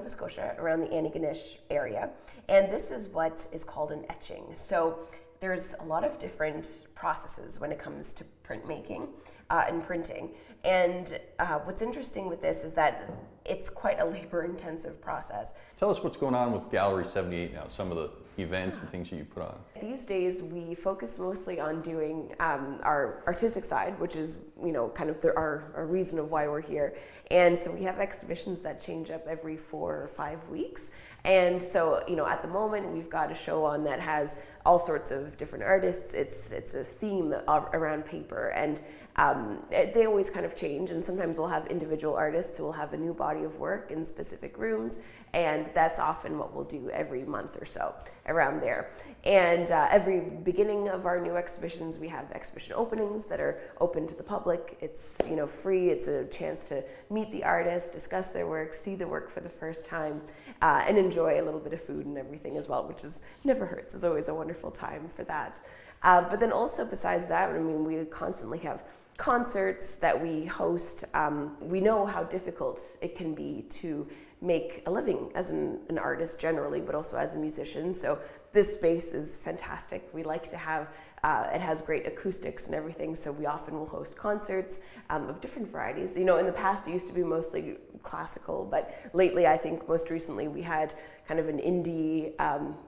Nova Scotia, around the Antigonish area. And this is what is called an etching. So there's a lot of different processes when it comes to printmaking and printing. And what's interesting with this is that it's quite a labor-intensive process. Tell us what's going on with Gallery 78 now, some of the events and things that you put on. These days we focus mostly on doing our artistic side, which is, kind of our reason of why we're here. And so we have exhibitions that change up every 4 or 5 weeks. And so, at the moment we've got a show on that has all sorts of different artists. It's a theme around paper, and they always kind of change, and sometimes we'll have individual artists who will have a new body of work in specific rooms, and that's often what we'll do every month or so around there. And every beginning of our new exhibitions, we have exhibition openings that are open to the public. It's free. It's a chance to meet the artist, discuss their work, see the work for the first time, and enjoy a little bit of food and everything as well, which never hurts. It's always a wonderful time for that. But then also besides that, we constantly have concerts that we host. We know how difficult it can be to make a living as an artist generally, but also as a musician. So this space is fantastic. We like to have, it has great acoustics and everything, so we often will host concerts of different varieties. In the past it used to be mostly classical, but lately I think most recently we had kind of an indie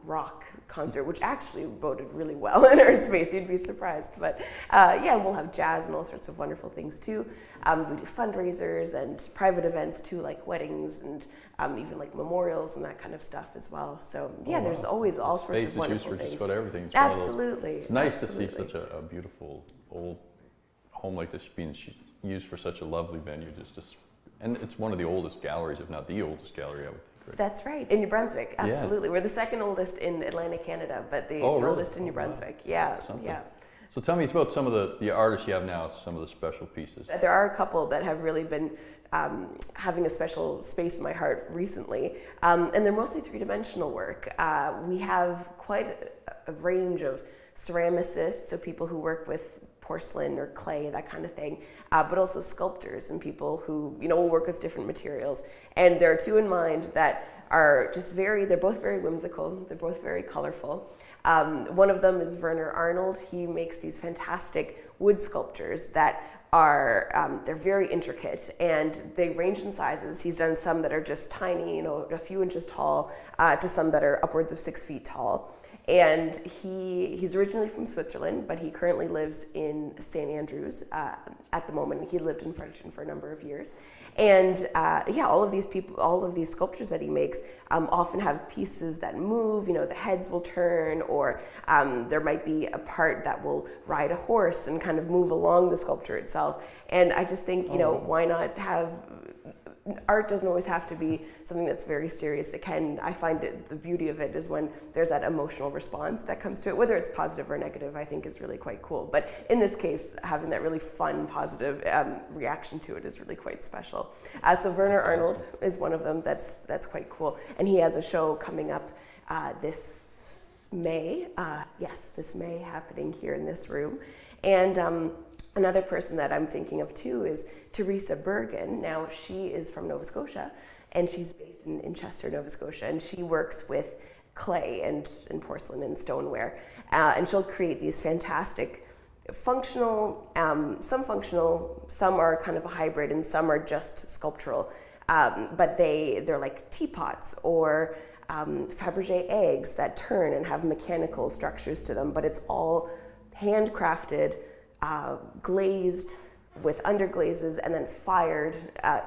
rock concert, which actually voted really well in our space. You'd be surprised. But we'll have jazz and all sorts of wonderful things too. We do fundraisers and private events too, like weddings and even like memorials and that kind of stuff as well. So there's always all sorts of wonderful things. Space is used for just about everything. It's Absolutely. It's nice to see such a beautiful old home like this being used for such a lovely venue. And it's one of the oldest galleries, if not the oldest gallery, I would think. Right? That's right, in New Brunswick, absolutely. Yeah. We're the second oldest in Atlantic Canada, but the oldest in New Brunswick. Yeah, yeah. So tell me about some of the artists you have now, some of the special pieces. There are a couple that have really been having a special space in my heart recently, and they're mostly three-dimensional work. We have quite a range of ceramicists, so people who work with porcelain or clay, that kind of thing, but also sculptors and people who will work with different materials. And there are two in mind that are they're both very whimsical, they're both very colorful. One of them is Werner Arnold. He makes these fantastic wood sculptures that are, they're very intricate and they range in sizes. He's done some that are just tiny, a few inches tall, to some that are upwards of 6 feet tall. And he's originally from Switzerland, but he currently lives in St. Andrews at the moment. He lived in Fredericton for a number of years. And all of these sculptures that he makes often have pieces that move, the heads will turn, or there might be a part that will ride a horse and kind of move along the sculpture itself. And I just think, why not have... Art doesn't always have to be something that's very serious. I find the beauty of it is when there's that emotional response that comes to it, whether it's positive or negative, I think is really quite cool. But in this case, having that really fun, positive reaction to it is really quite special. So Werner Arnold is one of them that's quite cool. And he has a show coming up this May. This May, happening here in this room. And another person that I'm thinking of too is Teresa Bergen. Now she is from Nova Scotia and she's based in Chester, Nova Scotia, and she works with clay and porcelain and stoneware. And she'll create these fantastic functional, some are kind of a hybrid and some are just sculptural. But they're like teapots or Fabergé eggs that turn and have mechanical structures to them, but it's all handcrafted, glazed with underglazes and then fired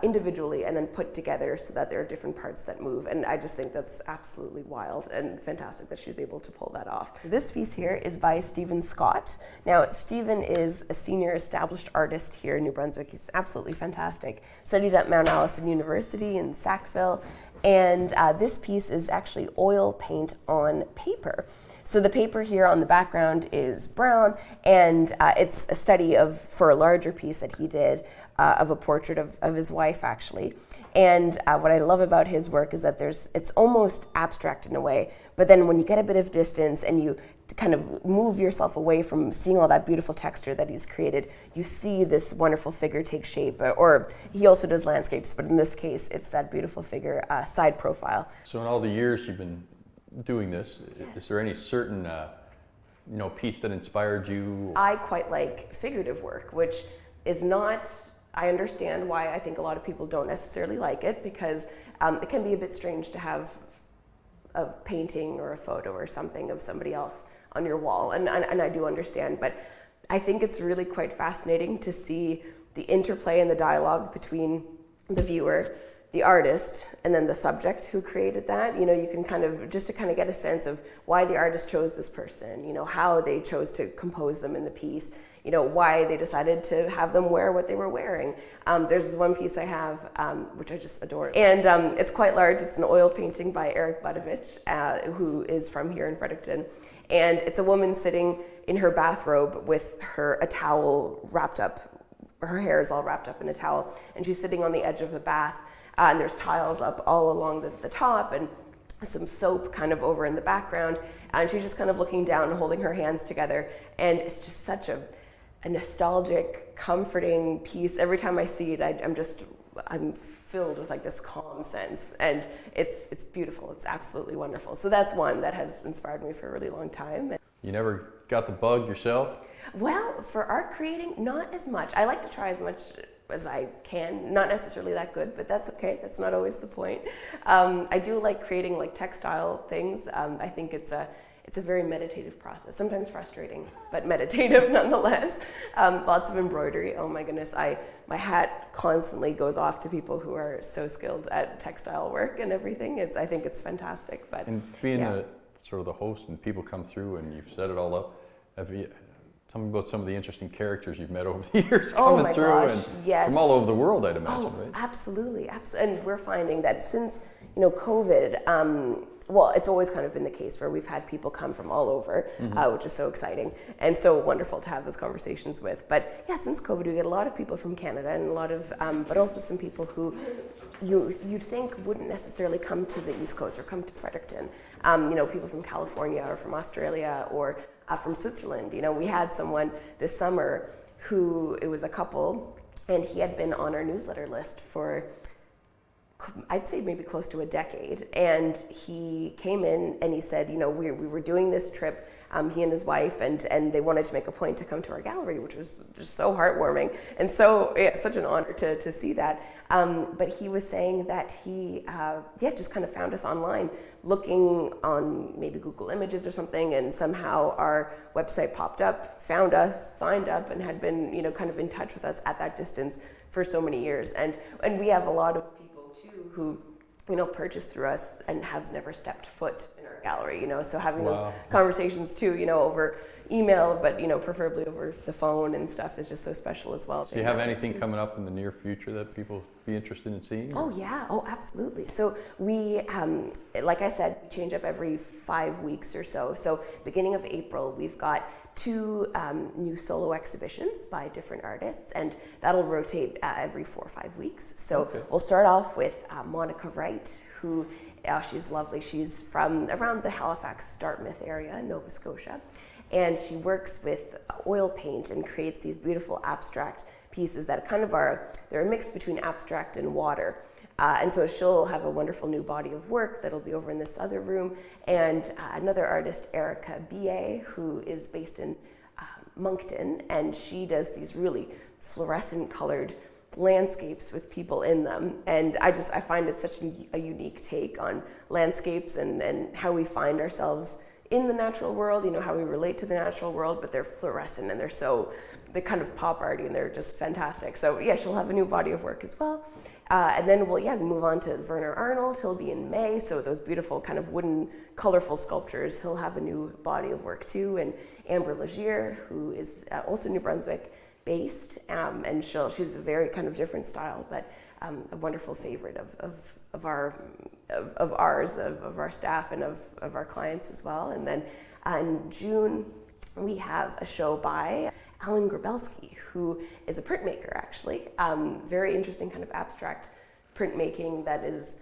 individually and then put together so that there are different parts that move. And I just think that's absolutely wild and fantastic that she's able to pull that off. This piece here is by Stephen Scott. Now, Stephen is a senior established artist here in New Brunswick. He's absolutely fantastic. Studied at Mount Allison University in Sackville. And this piece is actually oil paint on paper. So the paper here on the background is brown, and it's a study for a larger piece that he did of a portrait of his wife, actually. And what I love about his work is that it's almost abstract in a way, but then when you get a bit of distance and you kind of move yourself away from seeing all that beautiful texture that he's created, you see this wonderful figure take shape. Or he also does landscapes, but in this case, it's that beautiful figure side profile. So in all the years you've been doing this, is there any certain piece that inspired you? I quite like figurative work, which is not, I understand why I think a lot of people don't necessarily like it, because it can be a bit strange to have a painting or a photo or something of somebody else on your wall, and I do understand, but I think it's really quite fascinating to see the interplay and the dialogue between the viewer, the artist, and then the subject who created that. You can kind of get a sense of why the artist chose this person, how they chose to compose them in the piece, why they decided to have them wear what they were wearing. There's one piece I have, which I just adore, and it's quite large. It's an oil painting by Eric Budovich, who is from here in Fredericton. And it's a woman sitting in her bathrobe with a towel wrapped up, her hair is all wrapped up in a towel, and she's sitting on the edge of the bath, and there's tiles up all along the top, and some soap kind of over in the background, and she's just kind of looking down and holding her hands together, and it's just such a nostalgic, comforting piece. Every time I see it, I'm filled with like this calm sense, and it's beautiful. It's absolutely wonderful. So that's one that has inspired me for a really long time. You never got the bug yourself? Well, for art creating, not as much. I like to try as much as I can. Not necessarily that good, but that's okay. That's not always the point. I do like creating like textile things. I think it's a very meditative process, sometimes frustrating, but meditative nonetheless. Lots of embroidery. Oh my goodness, my hat constantly goes off to people who are so skilled at textile work and everything. I think it's fantastic. But and being the host and people come through and you've set it all up, tell me about some of the interesting characters you've met over the years coming through, and yes. From all over the world, I'd imagine, right? Absolutely. And we're finding that since COVID, well, it's always kind of been the case where we've had people come from all over, which is so exciting and so wonderful to have those conversations with. But yeah, since COVID, we get a lot of people from Canada and a lot of, but also some people who you'd think wouldn't necessarily come to the East Coast or come to Fredericton. People from California or from Australia or from Switzerland. We had someone this summer who, it was a couple, and he had been on our newsletter list for, I'd say maybe close to a decade, and he came in and he said, we were doing this trip, he and his wife, and they wanted to make a point to come to our gallery, which was just so heartwarming, and so such an honor to see that. But he was saying that he just kind of found us online, looking on maybe Google Images or something, and somehow our website popped up, found us, signed up, and had been kind of in touch with us at that distance for so many years. And we have a lot of who purchase through us and have never stepped foot in our gallery, so having those conversations too, over email, but preferably over the phone and stuff is just so special as well. Do you have anything coming up in the near future that people be interested in seeing? Oh yeah, absolutely. So we, like I said, we change up every 5 weeks or so. So beginning of April, we've got 2 new solo exhibitions by different artists, and that'll rotate every 4 or 5 weeks. So we'll start off with Monica Wright, who, she's lovely. She's from around the Halifax, Dartmouth area, Nova Scotia, and she works with oil paint and creates these beautiful abstract pieces that kind of they're a mix between abstract and water. And so she'll have a wonderful new body of work that'll be over in this other room. And another artist, Erica B.A., who is based in Moncton, and she does these really fluorescent colored landscapes with people in them. And I find it such a unique take on landscapes and how we find ourselves in the natural world, how we relate to the natural world, but they're fluorescent and they're kind of pop arty and they're just fantastic. So yeah, she'll have a new body of work as well. And then we'll move on to Werner Arnold. He'll be in May, so those beautiful kind of wooden, colorful sculptures. He'll have a new body of work too. And Amber Legier, who is also New Brunswick based, and she's a very kind of different style, but a wonderful favorite of our staff and of our clients as well. And then in June we have a show by Alan Grabelski, who is a printmaker, actually. Very interesting kind of abstract printmaking that is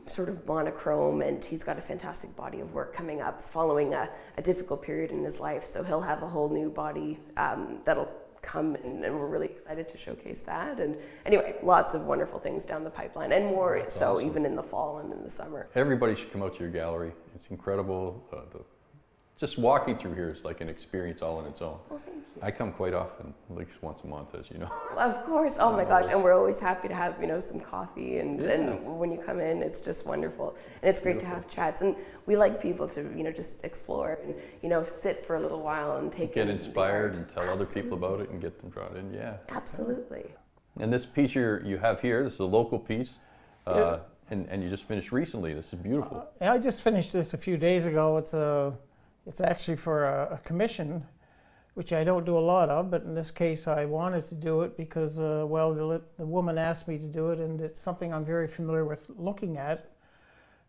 sort of monochrome, and he's got a fantastic body of work coming up following a difficult period in his life. So he'll have a whole new body that'll come, and we're really excited to showcase that. And anyway, lots of wonderful things down the pipeline, and more That's so awesome. even in the fall and in the summer. Everybody should come out to your gallery. It's incredible. Just walking through here is like an experience all on its own. Well, thank you. I come quite often, at least once a month, as you know. Of course. Oh my gosh. And we're always happy to have, some coffee, and when you come in, it's just wonderful. And it's great to have chats. And we like people to, just explore and, sit for a little while and Get inspired and tell other people about it and get them drawn in. Yeah. Absolutely. And this piece you have here, this is a local piece, and you just finished recently. This is beautiful. I just finished this a few days ago. It's actually for a commission, which I don't do a lot of, but in this case I wanted to do it because, the woman asked me to do it, and it's something I'm very familiar with looking at.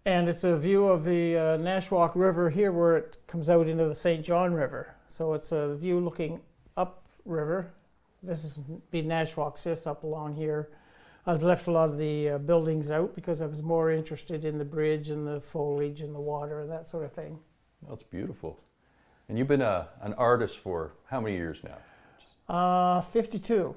And it's a view of the Nashwauk River here where it comes out into the St. John River. So it's a view looking up river. This is Nashwauk sits up along here. I've left a lot of the buildings out because I was more interested in the bridge and the foliage and the water and that sort of thing. Well, it's beautiful. And you've been an artist for how many years now? 52.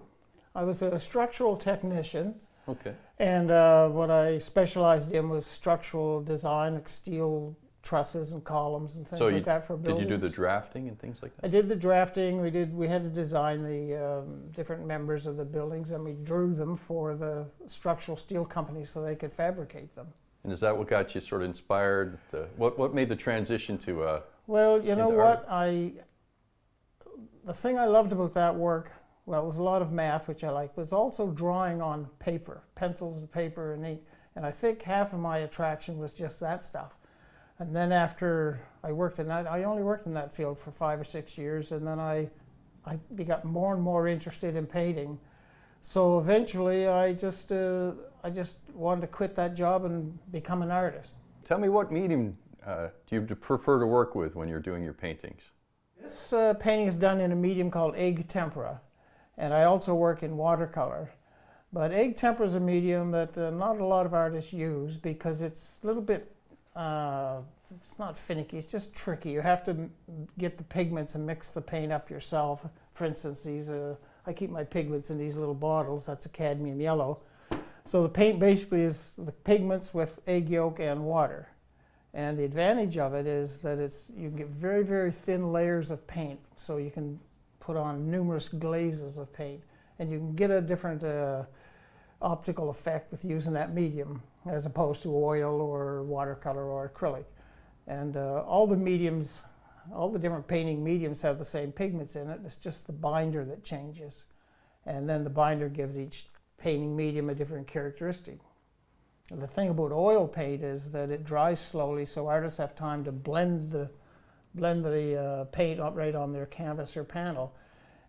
I was a structural technician. Okay. And what I specialized in was structural design, like steel trusses and columns and things like that for buildings. Did you do the drafting and things like that? I did the drafting. We had to design the different members of the buildings, and we drew them for the structural steel company so they could fabricate them. And is that what got you sort of inspired? What made the transition to? Well, you know what? Art? The thing I loved about that work, well, it was a lot of math, which I liked, but it's also drawing on paper, pencils and paper and ink. And I think half of my attraction was just that stuff. And then after I worked in that, I only worked in that field for 5 or 6 years, and then I got more and more interested in painting. So eventually I just wanted to quit that job and become an artist. Tell me, what medium do you prefer to work with when you're doing your paintings? This painting is done in a medium called egg tempera, and I also work in watercolor. But egg tempera is a medium that not a lot of artists use because it's a little bit, it's not finicky, it's just tricky. You have to get the pigments and mix the paint up yourself. For instance, I keep my pigments in these little bottles. That's a cadmium yellow. So the paint basically is the pigments with egg yolk and water. And the advantage of it is that you can get very, very thin layers of paint. So you can put on numerous glazes of paint. And you can get a different optical effect with using that medium as opposed to oil or watercolor or acrylic. And all the mediums, all the different painting mediums have the same pigments in it. It's just the binder that changes. And then the binder gives each painting medium a different characteristic. The thing about oil paint is that it dries slowly, so artists have time to blend the paint up right on their canvas or panel.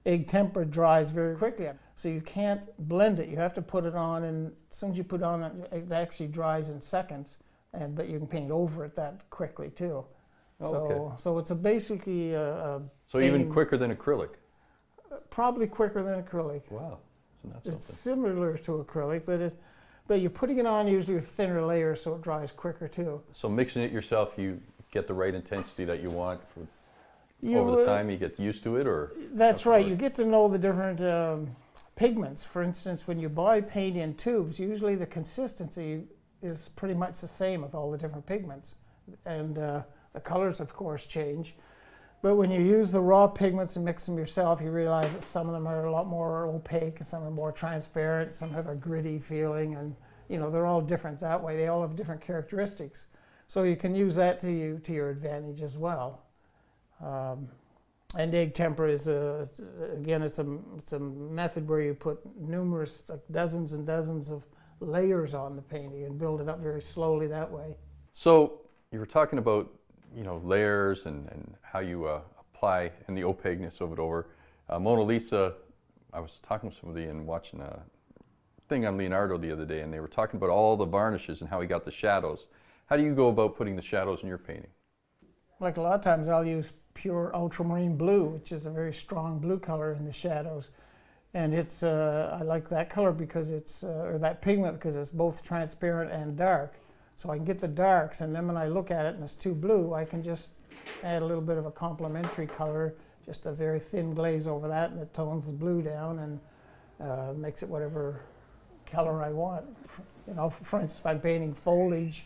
Egg tempera dries very quickly, so you can't blend it. You have to put it on, and as soon as you put it on, it actually dries in seconds. But you can paint over it that quickly too. So it's basically so even quicker than acrylic. Probably quicker than acrylic. Wow, isn't that It's something? similar to acrylic, but you're putting it on usually with thinner layers, so it dries quicker too. So mixing it yourself, you get the right intensity that you want over the time. You get used to it, or that's right. You get to know the different pigments. For instance, when you buy paint in tubes, usually the consistency is pretty much the same with all the different pigments, and the colors, of course, change. But when you use the raw pigments and mix them yourself, you realize that some of them are a lot more opaque, and some are more transparent, some have a gritty feeling, and they're all different that way. They all have different characteristics. So you can use that to your advantage as well. And egg tempera is it's a method where you put numerous, like dozens and dozens of layers on the painting and build it up very slowly that way. So you were talking about layers and how you apply and the opaqueness of it over. Mona Lisa, I was talking to somebody and watching a thing on Leonardo the other day, and they were talking about all the varnishes and how he got the shadows. How do you go about putting the shadows in your painting? Like a lot of times I'll use pure ultramarine blue, which is a very strong blue color in the shadows. And it's I like that color because it's or that pigment because it's both transparent and dark. So I can get the darks, and then when I look at it and it's too blue, I can just add a little bit of a complementary color, just a very thin glaze over that, and it tones the blue down and makes it whatever color I want. You know, for instance, if I'm painting foliage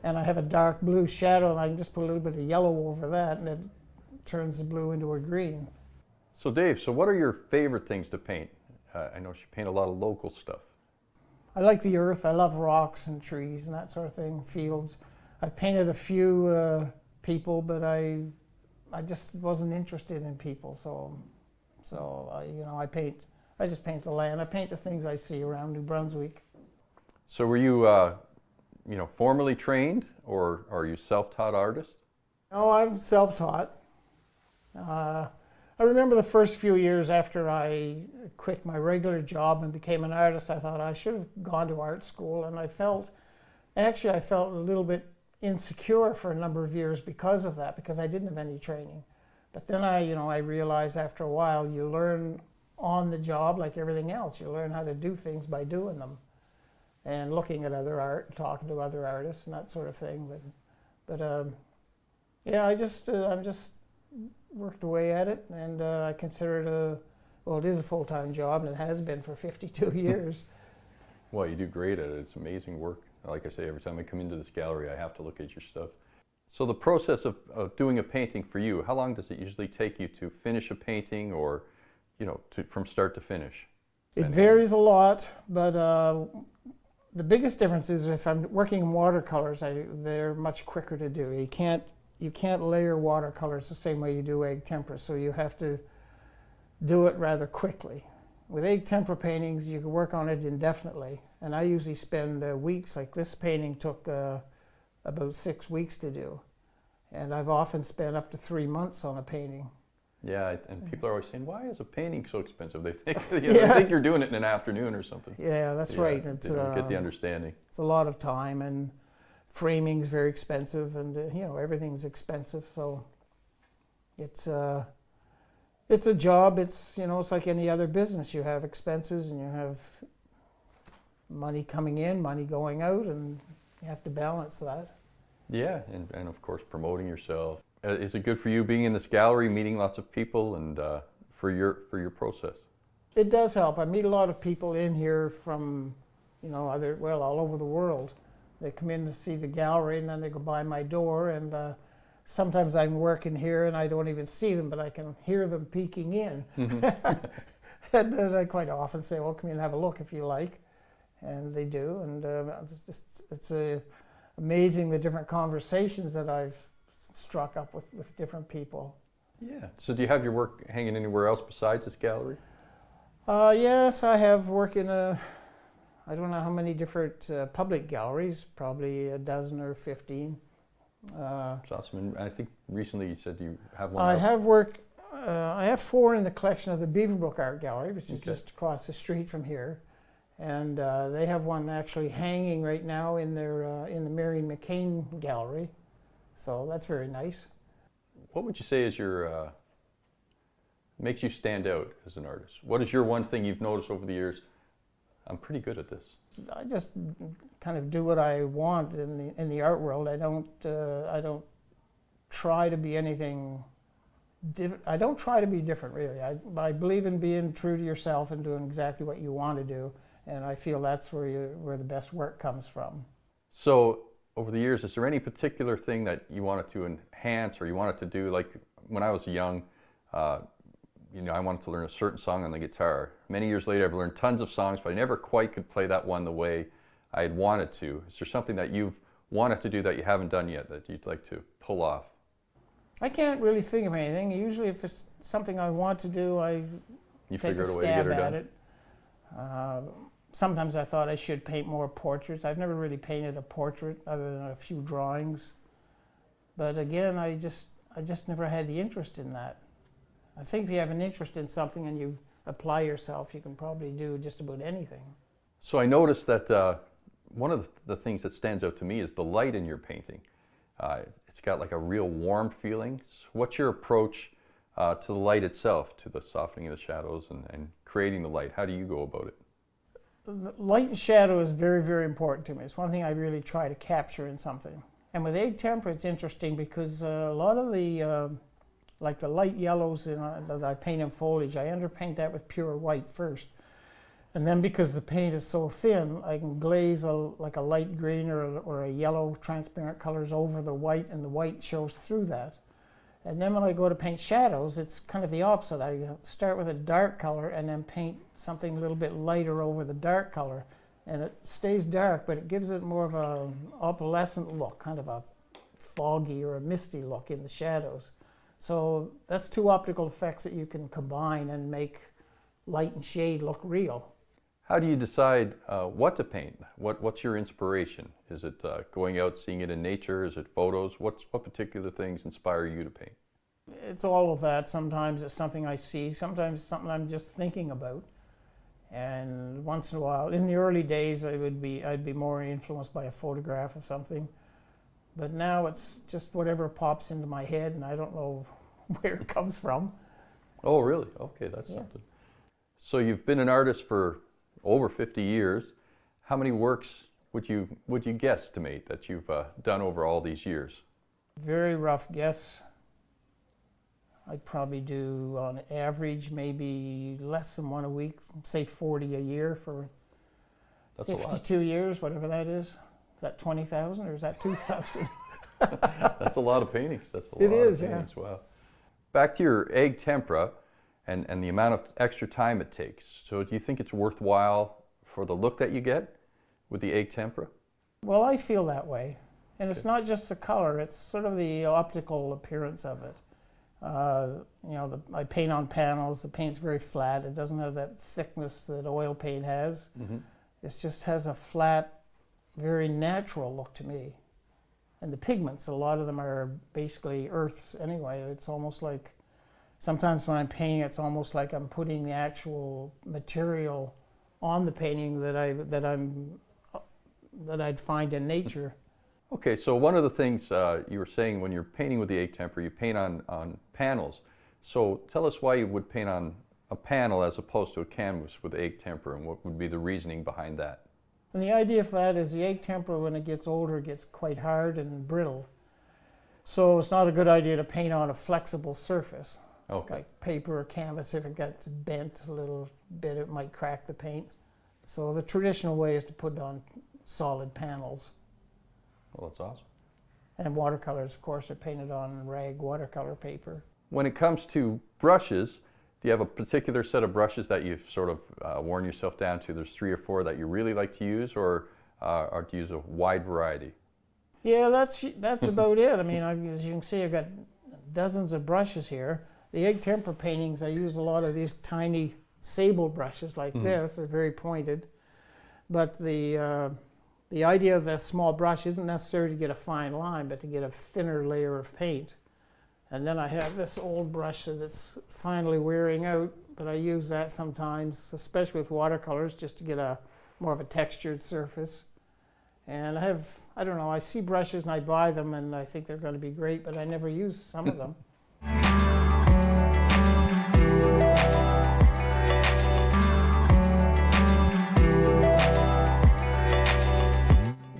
and I have a dark blue shadow, and I can just put a little bit of yellow over that, and it turns the blue into a green. So Dave, so what are your favorite things to paint? I know you paint a lot of local stuff. I like the earth. I love rocks and trees and that sort of thing, fields. I've painted a few people, but I just wasn't interested in people. So I just paint the land. I paint the things I see around New Brunswick. So were you, formally trained, or are you self-taught artist? No, I'm self-taught. I remember the first few years after I quit my regular job and became an artist, I thought I should have gone to art school, and I felt a little bit insecure for a number of years because of that, because I didn't have any training. But then I realized after a while you learn on the job like everything else. You learn how to do things by doing them and looking at other art and talking to other artists and that sort of thing. I'm just worked away at it, and I consider it it is a full-time job, and it has been for 52 years. Well, you do great at it. It's amazing work. Like I say, every time I come into this gallery, I have to look at your stuff. So the process of doing a painting for you, how long does it usually take you to finish a painting, or, from start to finish? It varies a lot, but the biggest difference is if I'm working in watercolors, they're much quicker to do. You can't layer watercolors the same way you do egg tempera, so you have to do it rather quickly. With egg tempera paintings, you can work on it indefinitely, and I usually spend weeks. Like this painting took about 6 weeks to do, and I've often spent up to 3 months on a painting. Yeah, and people are always saying, why is a painting so expensive? They think, they think you're doing it in an afternoon or something. Yeah, that's right. They don't get the understanding. It's a lot of time, and framing's very expensive, and everything's expensive. So it's a job. It's like any other business. You have expenses and you have money coming in, money going out, and you have to balance that. Yeah, and of course promoting yourself. Is it good for you being in this gallery, meeting lots of people, and for your process? It does help. I meet a lot of people in here from all over the world. They come in to see the gallery, and then they go by my door, and sometimes I'm working here and I don't even see them, but I can hear them peeking in. Mm-hmm. And I quite often say, well, come in and have a look if you like. And they do, and it's amazing the different conversations that I've struck up with different people. Yeah. So do you have your work hanging anywhere else besides this gallery? Yes, I have work in I don't know how many different public galleries, probably a dozen or 15. That's awesome. And I think recently you said you have one. I have 4 in the collection of the Beaverbrook Art Gallery, which is just across the street from here. And they have one actually hanging right now in the Mary McKay gallery. So that's very nice. What would you say is your makes you stand out as an artist? What is your one thing you've noticed over the years? I'm pretty good at this. I just kind of do what I want in the art world. I don't try to be anything. I don't try to be different, really. I believe in being true to yourself and doing exactly what you want to do, and I feel that's where the best work comes from. So, over the years, is there any particular thing that you wanted to enhance or you wanted to do? Like when I was young, I wanted to learn a certain song on the guitar. Many years later, I've learned tons of songs, but I never quite could play that one the way I had wanted to. Is there something that you've wanted to do that you haven't done yet that you'd like to pull off? I can't really think of anything. Usually if it's something I want to do, I take a stab at it. Sometimes I thought I should paint more portraits. I've never really painted a portrait other than a few drawings. But again, I just never had the interest in that. I think if you have an interest in something and you apply yourself, you can probably do just about anything. So I noticed that one of the things that stands out to me is the light in your painting. It's got like a real warm feeling. What's your approach to the light itself, to the softening of the shadows and creating the light? How do you go about it? Light and shadow is very, very important to me. It's one thing I really try to capture in something. And with egg tempera, it's interesting because a lot of the, like the light yellows that I paint in foliage, I underpaint that with pure white first. And then because the paint is so thin, I can glaze like a light green or a yellow transparent colors over the white, and the white shows through that. And then when I go to paint shadows, it's kind of the opposite. I start with a dark color and then paint something a little bit lighter over the dark color. And it stays dark, but it gives it more of an opalescent look, kind of a foggy or a misty look in the shadows. So that's two optical effects that you can combine and make light and shade look real. How do you decide what to paint? What's your inspiration? Is it going out, seeing it in nature? Is it photos? What particular things inspire you to paint? It's all of that. Sometimes it's something I see. Sometimes it's something I'm just thinking about. And once in a while, in the early days, I'd be more influenced by a photograph of something. But now it's just whatever pops into my head, and I don't know where it comes from. Oh, really? Okay, that's something. So you've been an artist for over 50 years. How many works would you guesstimate that you've done over all these years? Very rough guess. I'd probably do, on average, maybe less than one a week, say 40 a year for That's 52 years, whatever that is. Is that 20,000 or is that 2,000? That's a lot of paintings. That's a lot of paintings. Yeah. Wow. Back to your egg tempera and the amount of extra time it takes. So do you think it's worthwhile for the look that you get with the egg tempera? Well, I feel that way. And it's not just the color, it's sort of the optical appearance of it. I paint on panels. The paint's very flat. It doesn't have that thickness that oil paint has. Mm-hmm. It just has a flat, very natural look to me. And the pigments, a lot of them are basically earths anyway. It's almost like, sometimes when I'm painting, it's almost like I'm putting the actual material on the painting that I'd find in nature. Okay, so one of the things you were saying when you're painting with the egg tempera, you paint on panels. So tell us why you would paint on a panel as opposed to a canvas with egg tempera, and what would be the reasoning behind that? And the idea for that is the egg tempera, when it gets older, gets quite hard and brittle. So it's not a good idea to paint on a flexible surface. Okay. Like paper or canvas. If it gets bent a little bit, it might crack the paint. So the traditional way is to put it on solid panels. Well, that's awesome. And watercolors, of course, are painted on rag watercolor paper. When it comes to brushes, do you have a particular set of brushes that you've sort of worn yourself down to? There's 3 or 4 that you really like to use, or do you use a wide variety? Yeah, that's about it. I mean, as you can see, I've got dozens of brushes here. The egg tempera paintings, I use a lot of these tiny sable brushes like this. They're very pointed. But the idea of this small brush isn't necessarily to get a fine line, but to get a thinner layer of paint. And then I have this old brush that's finally wearing out, but I use that sometimes, especially with watercolors, just to get more of a textured surface. And I don't know, I see brushes and I buy them and I think they're going to be great, but I never use some of them.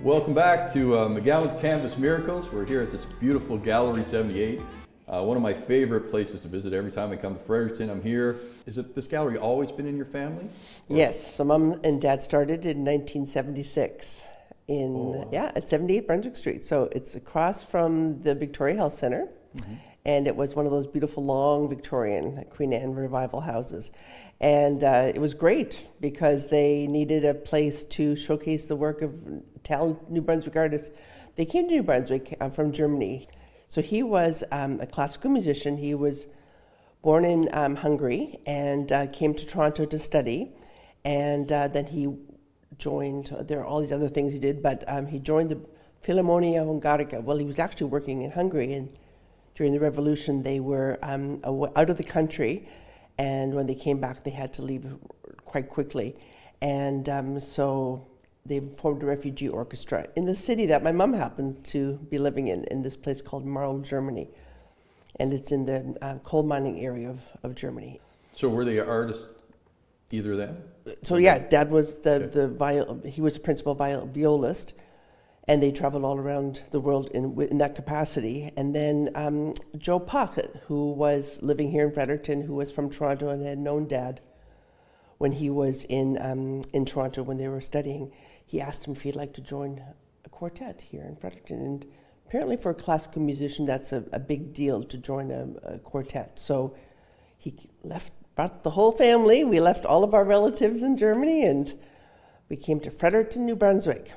Welcome back to McGowan's Canvas Miracles. We're here at this beautiful Gallery 78. One of my favorite places to visit every time I come to Fredericton. I'm here. Is this gallery always been in your family? Or? Yes, so Mom and Dad started in 1976 at 78 Brunswick Street. So it's across from the Victoria Health Center. Mm-hmm. And it was one of those beautiful long Victorian Queen Anne revival houses. And it was great because they needed a place to showcase the work of talented New Brunswick artists. They came to New Brunswick from Germany. So he was a classical musician. He was born in Hungary and came to Toronto to study. And then he joined, there are all these other things he did, but he joined the Philharmonia Hungarica. Well, he was actually working in Hungary, and during the revolution they were out of the country, and when they came back they had to leave quite quickly. And so they formed a refugee orchestra in the city that my mom happened to be living in this place called Marl, Germany. And it's in the coal mining area of Germany. So were they artists either of them? So yeah, Dad was he was a principal violist, and they traveled all around the world in that capacity. And then Joe Puck, who was living here in Fredericton, who was from Toronto and had known Dad when he was in Toronto when they were studying, he asked him if he'd like to join a quartet here in Fredericton. And apparently for a classical musician, that's a big deal to join a quartet. So he brought the whole family. We left all of our relatives in Germany, and we came to Fredericton, New Brunswick.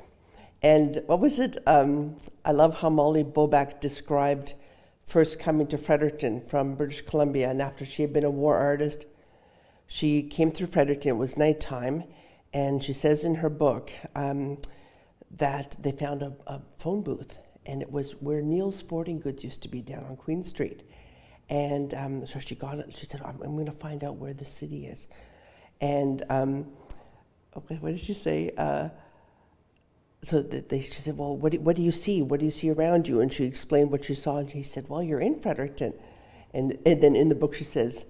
And what was it? I love how Molly Boback described first coming to Fredericton from British Columbia, and after she had been a war artist, she came through Fredericton. It was nighttime, and she says in her book that they found a phone booth, and it was where Neil's Sporting Goods used to be down on Queen Street. And so she got it. She said, "I'm going to find out where the city is." And okay, what did she say? She said, "Well, what do you see? What do you see around you?" And she explained what she saw, and he said, "Well, you're in Fredericton." And then in the book she says,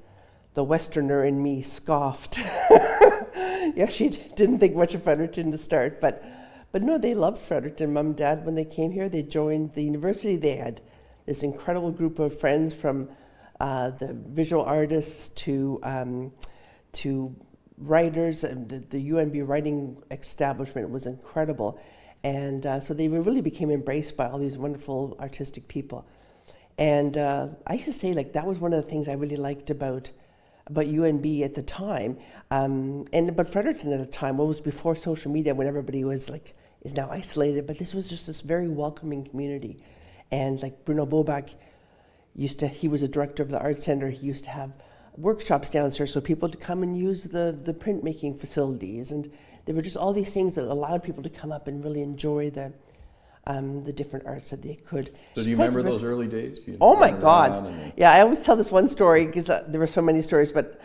"The Westerner in me scoffed." Yeah, she didn't think much of Fredericton to start, but no, they loved Fredericton. Mom and Dad, when they came here, they joined the university. They had this incredible group of friends from the visual artists to writers, and the UNB writing establishment was incredible. And so they really became embraced by all these wonderful artistic people. And I used to say, like, that was one of the things I really liked about UNB at the time. But Fredericton at the time, what was before social media, when everybody was like, is now isolated, but this was just this very welcoming community. And like Bruno Boback he was a director of the Art Center. He used to have workshops downstairs so people to come and use the printmaking facilities. And there were just all these things that allowed people to come up and really enjoy the different arts that they could. So do you remember those early days? Oh my God. Yeah, I always tell this one story because there were so many stories, but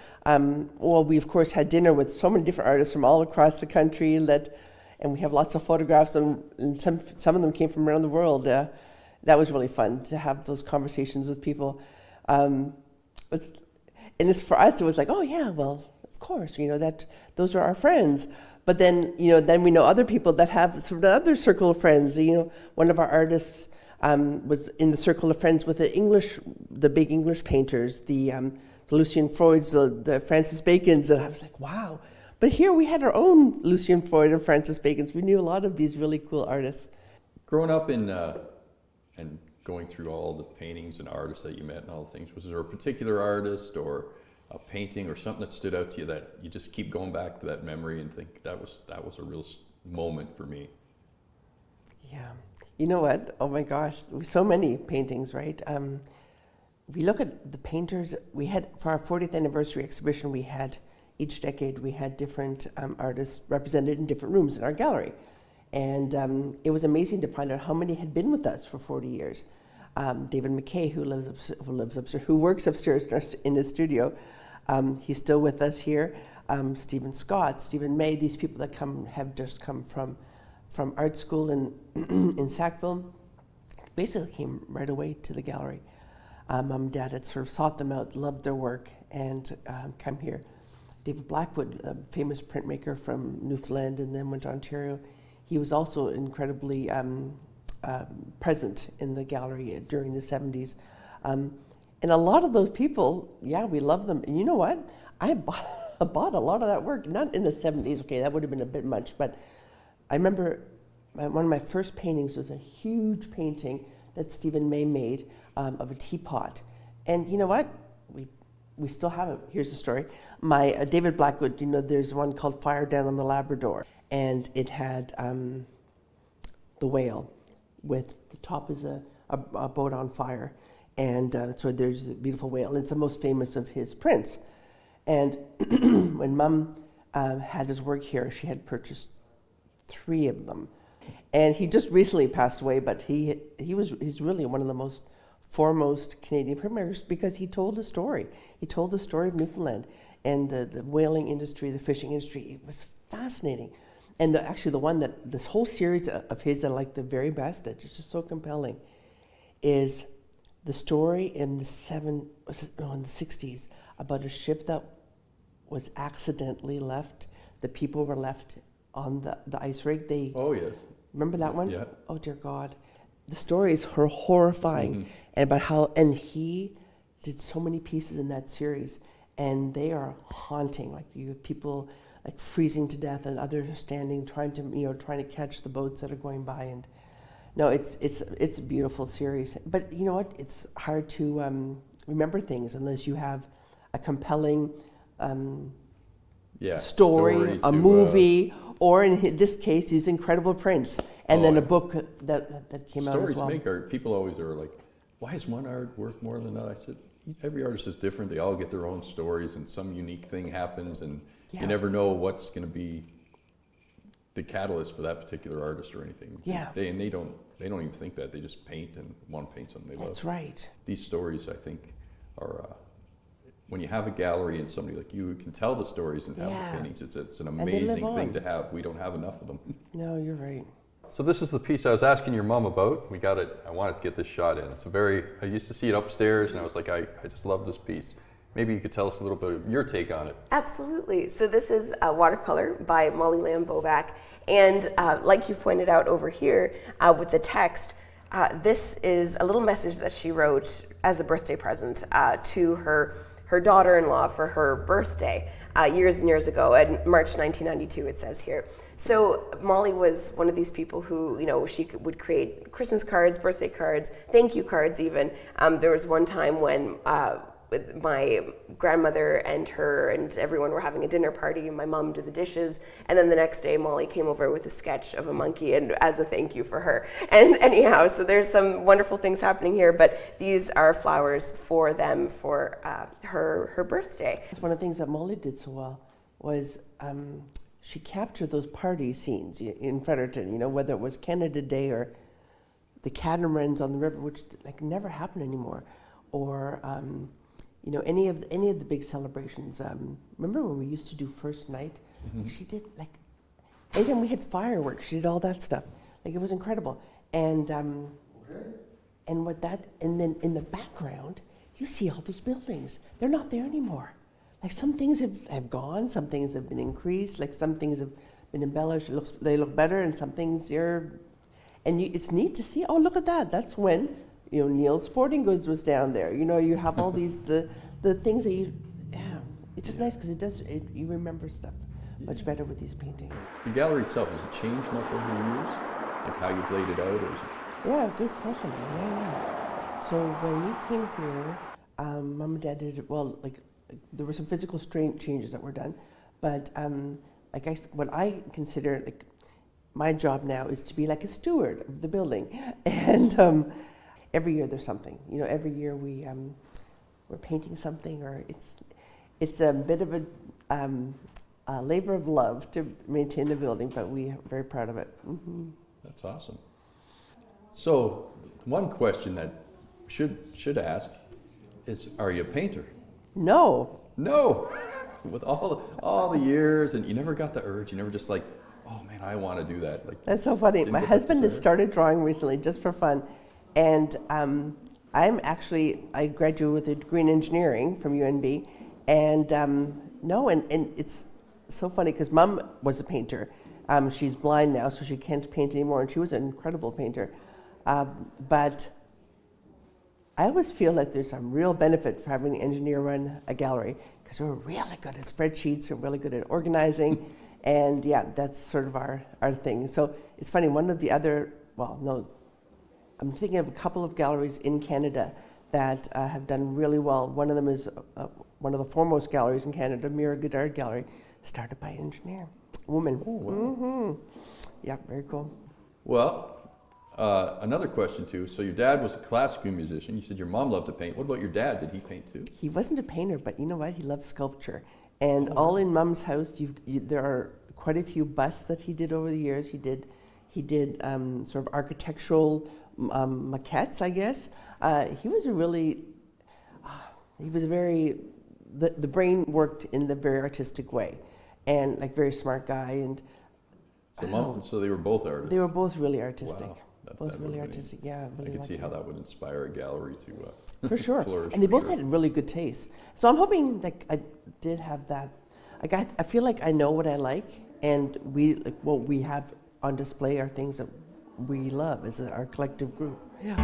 we of course had dinner with so many different artists from all across the country, and we have lots of photographs, and some of them came from around the world. That was really fun to have those conversations with people. And for us, it was like, oh yeah, well, of course, those are our friends. But then, then we know other people that have sort of another circle of friends. One of our artists was in the circle of friends with the big English painters, the Lucian Freuds, the Francis Bacons, and I was like, wow. But here we had our own Lucian Freud and Francis Bacons. We knew a lot of these really cool artists. Growing up and going through all the paintings and artists that you met and all the things, was there a particular artist or a painting or something that stood out to you that you just keep going back to that memory and think that was a real moment for me? Yeah. You know what? Oh my gosh, so many paintings, right? We look at the painters we had for our 40th anniversary exhibition. Each decade we had different artists represented in different rooms in our gallery. And it was amazing to find out how many had been with us for 40 years. David McKay, who works upstairs in his studio, he's still with us here. Stephen Scott, Stephen May, these people that have just come from art school in Sackville, basically came right away to the gallery. Mom and Dad had sort of sought them out, loved their work, and come here. David Blackwood, a famous printmaker from Newfoundland and then went to Ontario, he was also incredibly present in the gallery during the 70s. And a lot of those people, yeah, we love them. And you know what? I bought a lot of that work, not in the 70s, okay, that would have been a bit much, but I remember one of my first paintings was a huge painting that Stephen May made of a teapot. And you know what? We still have it. Here's the story. My David Blackwood, there's one called Fire Down on the Labrador, and it had the whale with the top is a boat on fire. And so there's a beautiful whale. It's the most famous of his prints. And when Mom had his work here, she had purchased 3 of them. And he just recently passed away, but he's really one of the most foremost Canadian printmakers because he told a story. He told the story of Newfoundland and the whaling industry, the fishing industry. It was fascinating. And actually the one that, this whole series of his that I like the very best, that's just so compelling, is the story in the 60s about a ship that was accidentally left. The people were left on the ice rig. They Oh, yes. remember that one? Yeah. Oh dear God, the stories are horrifying, and about how he did so many pieces in that series, and they are haunting. Like you have people like freezing to death, and others are standing trying to catch the boats that are going by. And no, it's a beautiful series. But you know what? It's hard to remember things unless you have a compelling story, a movie, or in this case, these incredible prints, and then a book that came out as well. Stories make art. People always are like, why is one art worth more than another? I said, every artist is different. They all get their own stories, and some unique thing happens, and you never know what's going to be the catalyst for that particular artist or anything. Yeah. They don't even think that. They just paint and want to paint something they love. That's right. These stories, I think, are when you have a gallery and somebody like you can tell the stories and have the paintings, it's an amazing thing to have. We don't have enough of them. No, you're right. So this is the piece I was asking your mom about. We got it. I wanted to get this shot in. I used to see it upstairs, and I was like, I just love this piece. Maybe you could tell us a little bit of your take on it. Absolutely. So this is a watercolor by Molly Lamb-Bovac, and like you pointed out over here with the text, this is a little message that she wrote as a birthday present to her daughter-in-law for her birthday years and years ago, in March 1992, it says here. So Molly was one of these people who, she would create Christmas cards, birthday cards, thank you cards even. There was one time when my grandmother and her and everyone were having a dinner party, and my mom did the dishes, and then the next day Molly came over with a sketch of a monkey and as a thank you for her. And anyhow, so there's some wonderful things happening here, but these are flowers for them for her birthday. One of the things that Molly did so well was she captured those party scenes in Fredericton, whether it was Canada Day or the catamarans on the river, which never happen anymore, or any of the big celebrations. Remember when we used to do First Night? She did anytime we had fireworks, she did all that stuff. It was incredible. And and then in the background, you see all those buildings. They're not there anymore. Some things have gone, some things have been increased, some things have been embellished. They look better, and some things it's neat to see. Oh, look at that! That's when Neil's Sporting Goods was down there. You have all these the things that it's just nice because you remember stuff much better with these paintings. The gallery itself, has it changed much over the years? How you've laid it out, or is it? Yeah, good question. Yeah. So when we came here, Mom and Dad did it well. There were some physical changes that were done, but what I consider my job now is to be like a steward of the building, and every year there's something. Every year we're painting something, or it's a bit of a labor of love to maintain the building, but we are very proud of it. Mm-hmm. That's awesome. So one question that should ask is, are you a painter? No. With all the years, and you never got the urge. You never just oh man, I want to do that. That's so funny. My husband has started drawing recently just for fun, and I graduated with a degree in engineering from UNB, and and it's so funny because Mom was a painter. She's blind now, so she can't paint anymore, and she was an incredible painter. But I always feel like there's some real benefit for having an engineer run a gallery, because we're really good at spreadsheets, we're really good at organizing, and that's sort of our thing. So it's funny, one of the other, I'm thinking of a couple of galleries in Canada that have done really well. One of them is one of the foremost galleries in Canada, Mira Goddard Gallery, started by an engineer, a woman. Oh, wow. Mm-hmm. Yeah, very cool. Well, another question too. So your dad was a classical musician. You said your mom loved to paint. What about your dad? Did he paint too? He wasn't a painter, but you know what? He loved sculpture. And all in Mom's house, there are quite a few busts that he did over the years. He did sort of architectural maquettes, I guess. He was the brain worked in the very artistic way, and very smart guy. And so they were both artists. They were both really artistic. Wow. Both really artistic, yeah. Really I can see how that would inspire a gallery to for sure. flourish. And they both had really good taste. So I'm hoping I did have that I feel like I know what I like, and what we have on display are things that we love as our collective group. Yeah.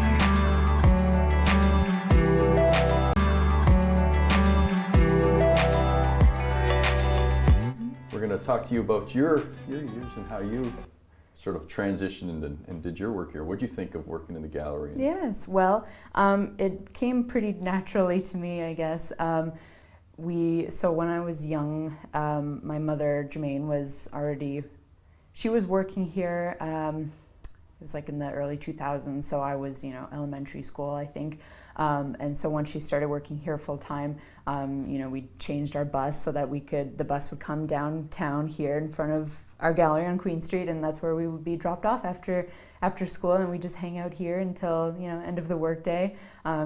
We're going to talk to you about your years and how you sort of transitioned and did your work here. What do you think of working in the gallery? Yes, well, it came pretty naturally to me, I guess. So when I was young, my mother, Jermaine, she was working here. It was like in the early 2000s, so I was, elementary school, I think. And so once she started working here full time, we changed our bus so that the bus would come downtown here in front of our gallery on Queen Street, and that's where we would be dropped off after school, and we just hang out here until, end of the workday.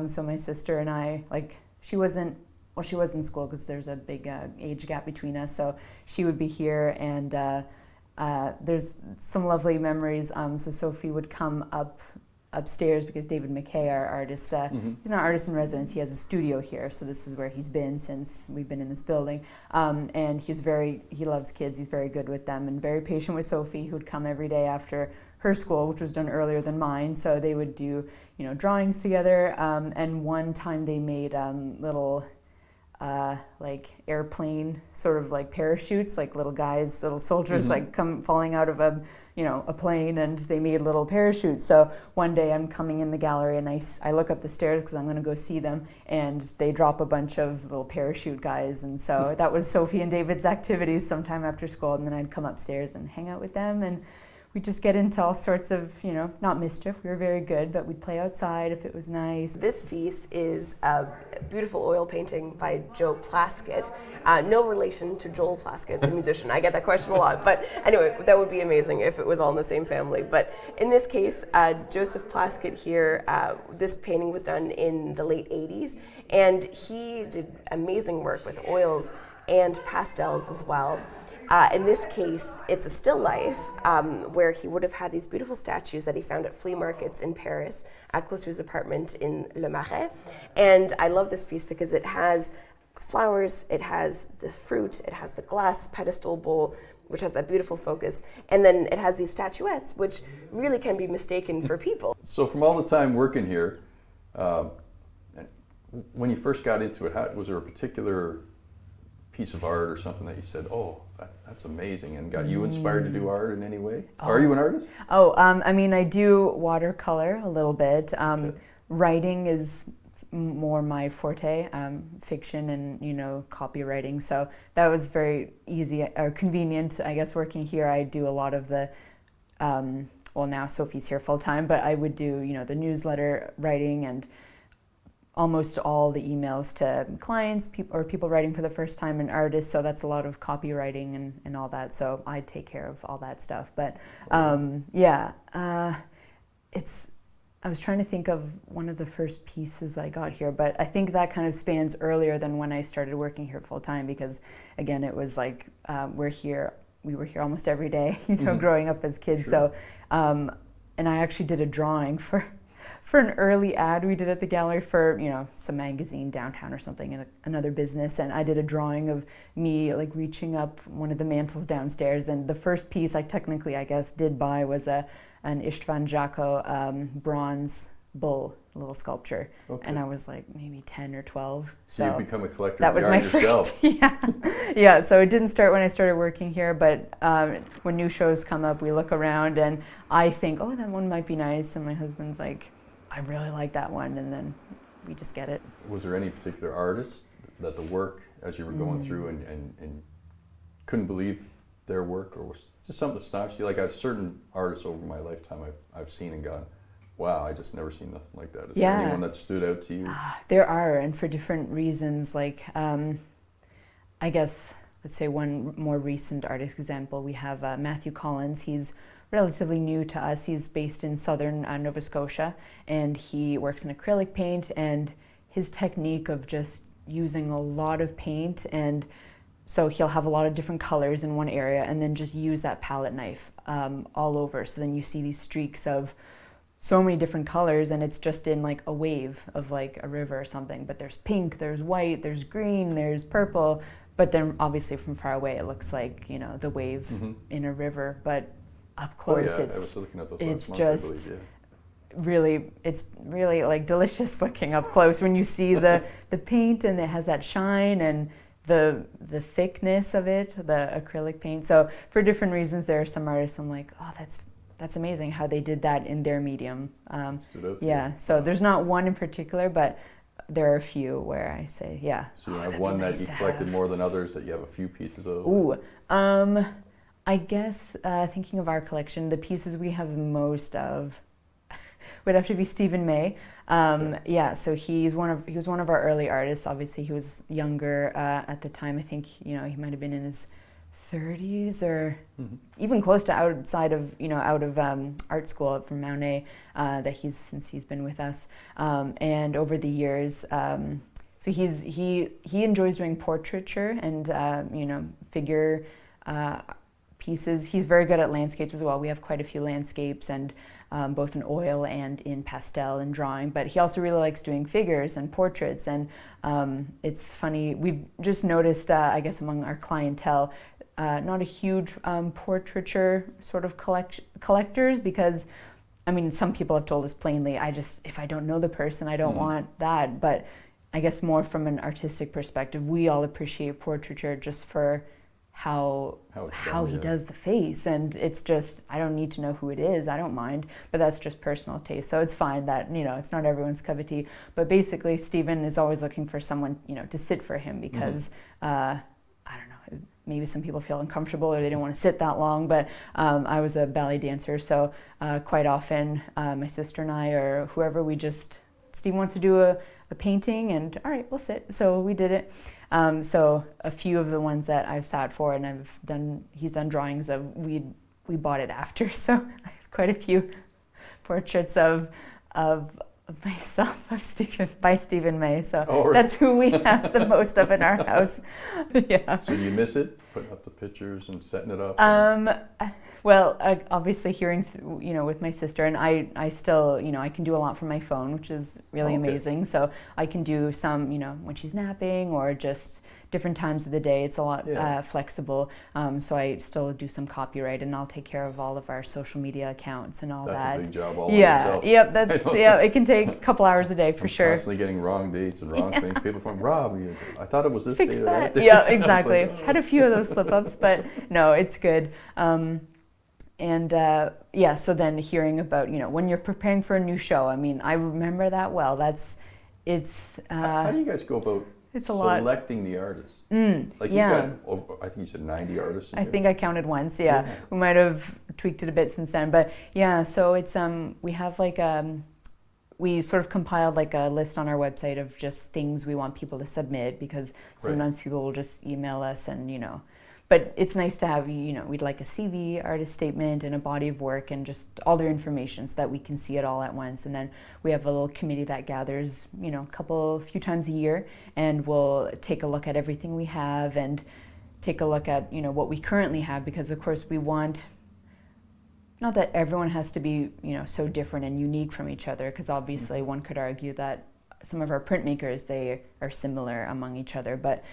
So my sister and I, she was in school because there's a big age gap between us, so she would be here, and there's some lovely memories. So Sophie would come upstairs because David McKay, our artist, he's not artist in residence, he has a studio here, so this is where he's been since we've been in this building. And he loves kids, he's very good with them, and very patient with Sophie, who'd come every day after her school, which was done earlier than mine, so they would do, drawings together, and one time they made little airplane sort of like parachutes, like little soldiers come falling out of a plane, and they made little parachutes. So one day I'm coming in the gallery and I look up the stairs because I'm going to go see them, and they drop a bunch of little parachute guys, and so that was Sophie and David's activities sometime after school, and then I'd come upstairs and hang out with them, and we'd just get into all sorts of, not mischief, we were very good, but we'd play outside if it was nice. This piece is a beautiful oil painting by Joe Plaskett. No relation to Joel Plaskett, the musician. I get that question a lot, but anyway, that would be amazing if it was all in the same family. But in this case, Joseph Plaskett here, this painting was done in the late 80s, and he did amazing work with oils and pastels as well. In this case, it's a still life where he would have had these beautiful statues that he found at flea markets in Paris, close to his apartment in Le Marais. And I love this piece because it has flowers, it has the fruit, it has the glass pedestal bowl, which has that beautiful focus, and then it has these statuettes, which really can be mistaken for people. So from all the time working here, when you first got into it, was there a particular piece of art or something that you said, oh, that's amazing, and got you inspired to do art in any way? Are you an artist? I do watercolor a little bit. Writing is more my forte, fiction and, copywriting. So that was very easy or convenient, I guess, working here. I do a lot of the, now Sophie's here full time, but I would do, the newsletter writing and almost all the emails to clients or people writing for the first time and artists, so that's a lot of copywriting and all that, so I take care of all that stuff. But I was trying to think of one of the first pieces I got here, but I think that kind of spans earlier than when I started working here full time, because again, it was like we were here almost every day, growing up as kids. Sure. So and I actually did a drawing for an early ad we did at the gallery for, some magazine downtown or something in another business, and I did a drawing of me reaching up one of the mantles downstairs, and the first piece I technically, I guess, did buy was an Istvan Jaco bronze bull, little sculpture. Okay. And I was maybe 10 or 12. So you've become a collector that of was the my art yourself. First, yeah, so it didn't start when I started working here, but when new shows come up, we look around and I think, oh, that one might be nice, and my husband's like, I really like that one, and then we just get it. Was there any particular artist that the work, as you were going through and couldn't believe their work, or was just something that stops you? Like, I've certain artists over my lifetime I've seen and gone, wow, I just never seen nothing like that. Is there anyone that stood out to you? There are, and for different reasons. I guess, let's say one more recent artist example, we have Matthew Collins. He's relatively new to us. He's based in southern Nova Scotia, and he works in acrylic paint, and his technique of just using a lot of paint, and so he'll have a lot of different colors in one area and then just use that palette knife all over. So then you see these streaks of so many different colors, and it's just in a wave of a river or something, but there's pink, there's white, there's green, there's purple, but then obviously from far away it looks like, you know, the wave in a river, but up close I was looking at those it's last month, I just believe, really, it's really like delicious looking up close when you see the paint, and it has that shine and the thickness of it, the acrylic paint. So for different reasons, there are some artists I'm like, oh, that's amazing how they did that in their medium. Stood out to Yeah, you. so there's not one in particular, but there are a few where I say, yeah. So you have that'd one be that nice you to collected have. more than others that you have a few pieces of? Ooh, I guess thinking of our collection, the pieces we have most of would have to be Stephen May. Yeah, so he was one of our early artists. Obviously, he was younger at the time. I think, you know, he might have been in his 30s or even close to out of art school from Mount A, since he's been with us. And over the years, so he enjoys doing portraiture and you know, figure pieces. He's very good at landscapes as well. We have quite a few landscapes, and both in oil and in pastel and drawing, but he also really likes doing figures and portraits. And it's funny, we've just noticed, I guess among our clientele, not a huge portraiture sort of collectors, because I mean, some people have told us plainly, if I don't know the person, I don't want that. But I guess more from an artistic perspective, we all appreciate portraiture just for how he does the face, and it's just, I don't need to know who it is, I don't mind, but that's just personal taste. So it's fine that, you know, it's not everyone's cup of tea. But basically, Stephen is always looking for someone, you know, to sit for him, because I don't know, maybe some people feel uncomfortable or they don't want to sit that long, but I was a ballet dancer, so quite often my sister and I, or whoever, Stephen wants to do a painting, and all right, we'll sit. So we did it. So a few of the ones that I've sat for and he's done drawings of, we bought it after. So I have quite a few portraits of myself, by Stephen May. So right. That's who we have the most of in our house. Yeah. So you miss it, putting up the pictures and setting it up? Well, obviously hearing, you know, with my sister, and I still, you know, I can do a lot from my phone, which is really amazing. So I can do some, you know, when she's napping or just different times of the day. It's a lot flexible. So I still do some copyright, and I'll take care of all of our social media accounts and all that. That's a big job all in itself. Yep, it can take a couple hours a day for sure. Constantly getting wrong dates and wrong things. People from, Rob, I thought it was this Fix date that. or that. Yeah, exactly. Had a few of those slip-ups, but no, it's good. So then hearing about, you know, when you're preparing for a new show, I mean, I remember that well. How do you guys go about selecting the artists? Like you've got, I think you said 90 artists. I think I counted once. Yeah, we might have tweaked it a bit since then, but yeah. So it's we have like we sort of compiled like a list on our website of just things we want people to submit, because sometimes people will just email us, and you know. But it's nice to have, you know, we'd like a CV, artist statement, and a body of work, and just all their information so that we can see it all at once. And then we have a little committee that gathers, you know, a few times a year, and we'll take a look at everything we have and take a look at, you know, what we currently have, because of course we want, not that everyone has to be, you know, so different and unique from each other, because obviously one could argue that some of our printmakers, they are similar among each other, but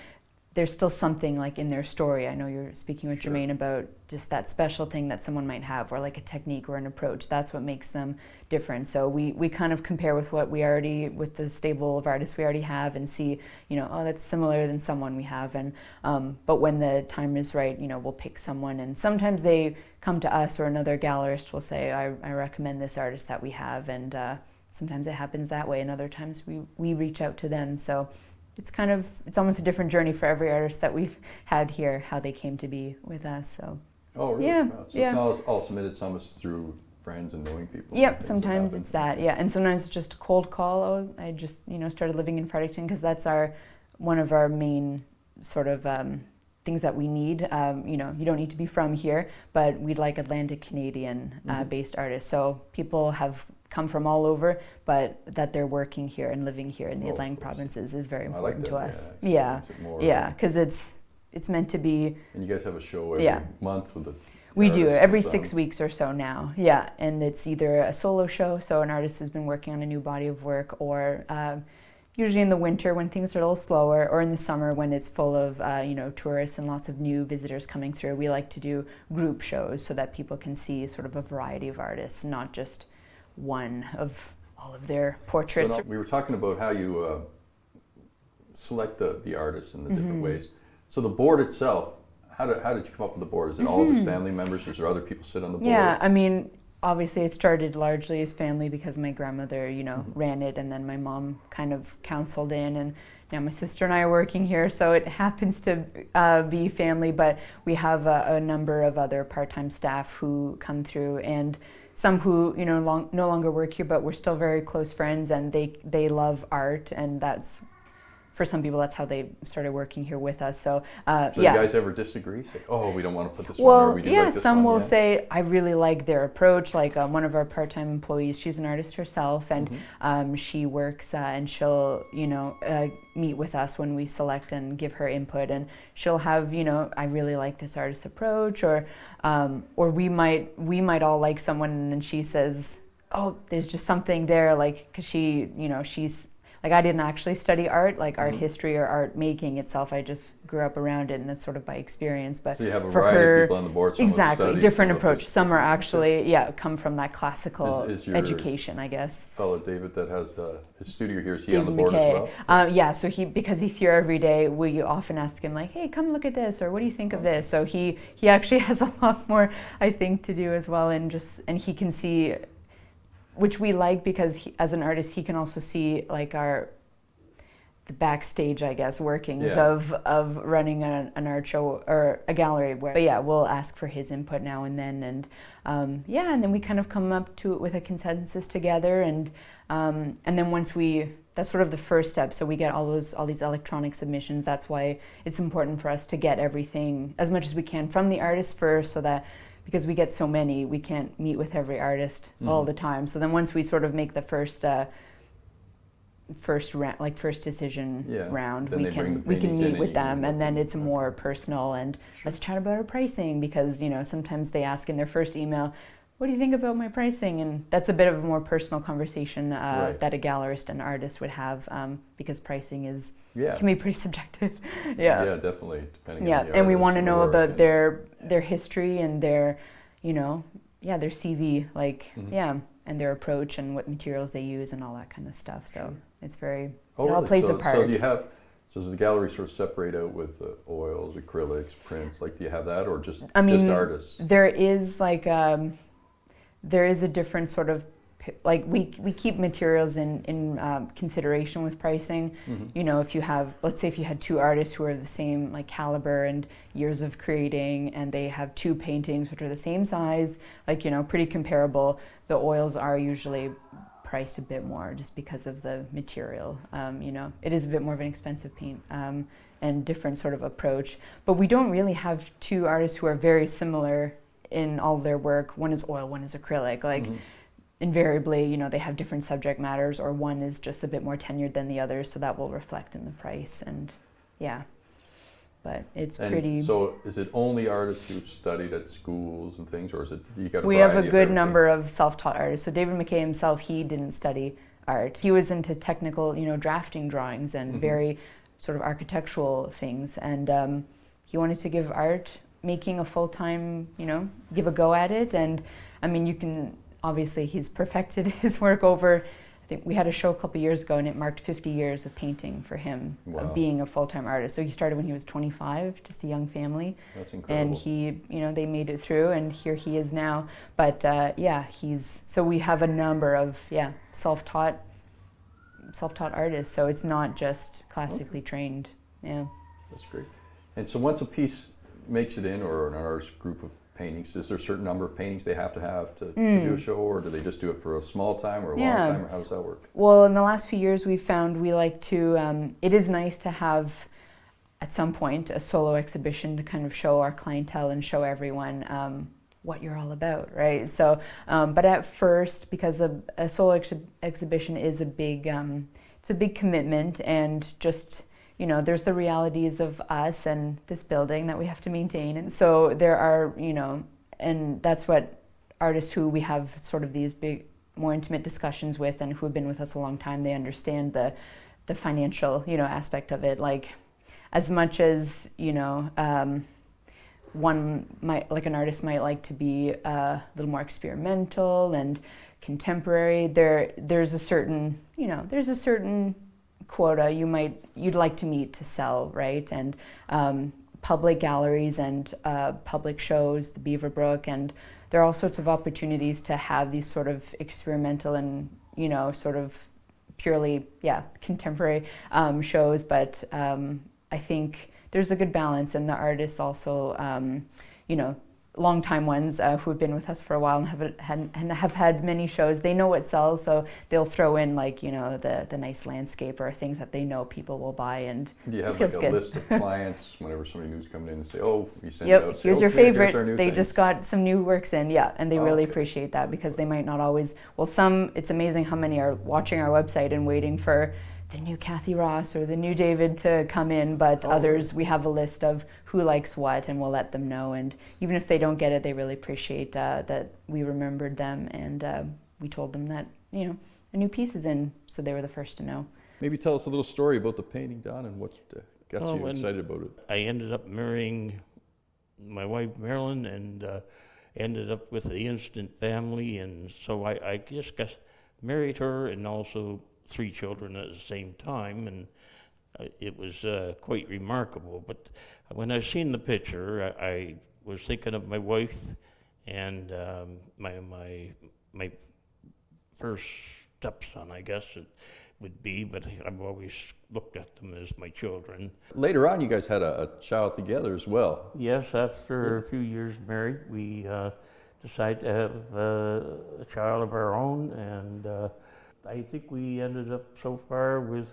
there's still something like in their story. I know you're speaking with Jermaine about just that special thing that someone might have, or like a technique or an approach. That's what makes them different. So we kind of compare with with the stable of artists we already have, and see, you know, oh, that's similar than someone we have. And but when the time is right, you know, we'll pick someone, and sometimes they come to us, or another gallerist will say, I recommend this artist that we have, and sometimes it happens that way, and other times we reach out to them. So it's almost a different journey for every artist that we've had here, how they came to be with us. So. Oh, really? Yeah. Wow. So it's not all submitted, some is through friends and knowing people. Yep, sometimes it's that, yeah. And sometimes it's just a cold call. Oh, I just, you know, started living in Fredericton, because that's one of our main sort of things that we need. You know, you don't need to be from here, but we'd like Atlantic Canadian based artists. So people have come from all over, but that they're working here and living here in the Atlantic provinces is very important to us. Yeah, because it's meant to be. And you guys have a show every month with the. We do every 6 weeks or so now. Yeah, and it's either a solo show, so an artist has been working on a new body of work, or usually in the winter when things are a little slower, or in the summer when it's full of tourists and lots of new visitors coming through, we like to do group shows so that people can see sort of a variety of artists, not just one of all of their portraits. So now, we were talking about how you select the artists in the different ways. So the board itself, how did you come up with the board? Is it all just family members? Is there other people sit on the board? Yeah, I mean, obviously it started largely as family because my grandmother, ran it, and then my mom kind of counseled in, and now my sister and I are working here, so it happens to be family, but we have a number of other part-time staff who come through, and some who no longer work here, but we're still very close friends, and they love art, and that's, for some people, that's how they started working here with us. So, So yeah. you guys ever disagree? Say, oh, we don't want to put this one, or we do yeah, like this some one? will say, I really like their approach. Like one of our part-time employees, she's an artist herself, and she works and she'll, meet with us when we select and give her input, and she'll have, I really like this artist's approach, or we might all like someone, and she says, oh, there's just something there, like, because she, she's, like, I didn't actually study art, like art history or art making itself. I just grew up around it, and that's sort of by experience. But so you have a for variety her, of people on the board. Exactly, different approach. Some are actually, come from that classical education, I guess. Fellow David that has his studio here, is he David on the board McKay. as well? So because he's here every day, we often ask him, like, hey, come look at this, or what do you think of this? So he actually has a lot more, I think, to do as well, and he can see, which we like, because as an artist, he can also see, like, the backstage, I guess, workings of running an art show or a gallery. But yeah, we'll ask for his input now and then, and and then we kind of come up to it with a consensus together, and then once that's sort of the first step. So we get all these electronic submissions. That's why it's important for us to get everything as much as we can from the artist first, so that, because we get so many, we can't meet with every artist all the time. So then once we sort of make the first decision round, then we can meet with them, and then it's more personal, and let's chat about our pricing, because sometimes they ask in their first email, what do you think about my pricing? And that's a bit of a more personal conversation that a gallerist and artist would have, because pricing can be pretty subjective. Yeah, definitely, depending on the and we artist want to and know the work about their history and their their CV, like and their approach and what materials they use and all that kind of stuff. So it's very, it all plays a part. So do you have, does the gallery sort of separate out with oils, acrylics, prints? Like, do you have that, or just artists? There is there is a different sort of, like, we keep materials in consideration with pricing. If you have, let's say if you had two artists who are the same, like, caliber and years of creating, and they have two paintings which are the same size, like, pretty comparable, the oils are usually priced a bit more just because of the material. It is a bit more of an expensive paint, and different sort of approach. But we don't really have two artists who are very similar in all their work. One is oil, one is acrylic. Like, invariably, they have different subject matters, or one is just a bit more tenured than the other, so that will reflect in the price. And but it's pretty. So is it only artists who've studied at schools and things, or is it, you got a We variety have a of good everything? number of self-taught artists. So David McKay himself, he didn't study art. He was into technical, drafting drawings and very sort of architectural things, and he wanted to give art making a full-time, give a go at it. And I mean, you can, obviously he's perfected his work over, I think we had a show a couple years ago, and it marked 50 years of painting for him, of being a full-time artist. So he started when he was 25, just a young family. That's incredible. And he, they made it through, and here he is now. But so we have a number of, self-taught artists. So it's not just classically trained. Yeah. That's great. And so once a piece makes it in, or an artist group of paintings, is there a certain number of paintings they have to do a show, or do they just do it for a small time or a long time, or how does that work? Well, in the last few years we've found we like to, it is nice to have at some point a solo exhibition to kind of show our clientele and show everyone what you're all about, right? So, but at first, because a solo exhibition is a big, it's a big commitment, and just, there's the realities of us and this building that we have to maintain. And so there are, and that's what artists who we have sort of these big, more intimate discussions with, and who have been with us a long time, they understand the financial, aspect of it. Like, as much as, one might, like an artist might like to be a little more experimental and contemporary, there's a certain quota you'd like to meet to sell, right? And public galleries and public shows, the Beaverbrook, and there are all sorts of opportunities to have these sort of experimental and sort of purely contemporary shows, but I think there's a good balance, and the artists also long-time ones who have been with us for a while and have had many shows, they know what sells, so they'll throw in the nice landscape or things that they know people will buy, and do you have it feels a good. list of clients whenever somebody new's coming in and say, oh, you send Yep, it out, say, here's your okay, favorite. here's our new They things. just got some new works in, and they really Okay. appreciate that, because they might not always, it's amazing how many are watching our website and waiting for the new Kathy Ross or the new David to come in, but others, we have a list of who likes what, and we'll let them know, and even if they don't get it, they really appreciate that we remembered them, and we told them that a new piece is in, so they were the first to know. Maybe tell us a little story about the painting, Don, and what got you when excited about it. I ended up marrying my wife Marilyn, and ended up with the Instant family, and so I just married her, and also 3 children at the same time, and it was quite remarkable. But when I seen the picture, I was thinking of my wife and my first stepson, I guess it would be, but I've always looked at them as my children. Later on, you guys had a child together as well. Yes, after a few years married, we decided to have a child of our own, and I think we ended up so far with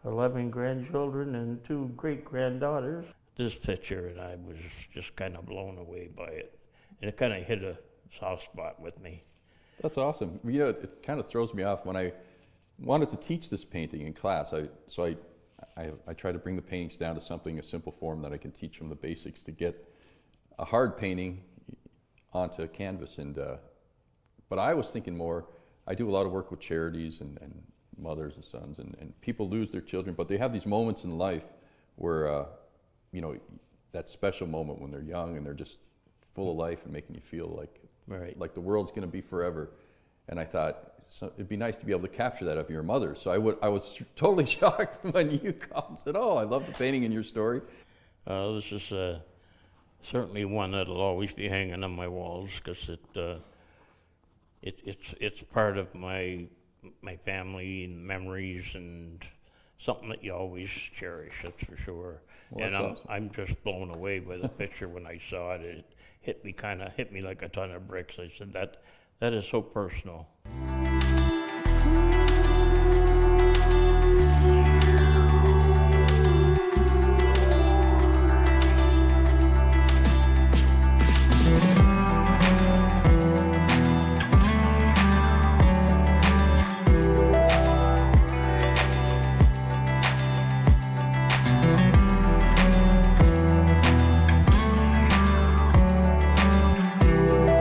11 grandchildren and 2 great-granddaughters. This picture, and I was just kind of blown away by it, and it kind of hit a soft spot with me. That's awesome. It kind of throws me off when I wanted to teach this painting in class. I try to bring the paintings down to a simple form that I can teach them the basics to get a hard painting onto canvas. But I was thinking more, I do a lot of work with charities and mothers and sons, and people lose their children, but they have these moments in life where, that special moment when they're young and they're just full of life and making you feel like the world's going to be forever. And I thought, it'd be nice to be able to capture that of your mother. So I was totally shocked when you called and said, oh, I love the painting in your story. This is certainly one that'll always be hanging on my walls, because it's part of my family and memories, and something that you always cherish, that's for sure. Well, and awesome. I'm just blown away by the picture. When I saw it, it hit me like a ton of bricks. I said, that is so personal.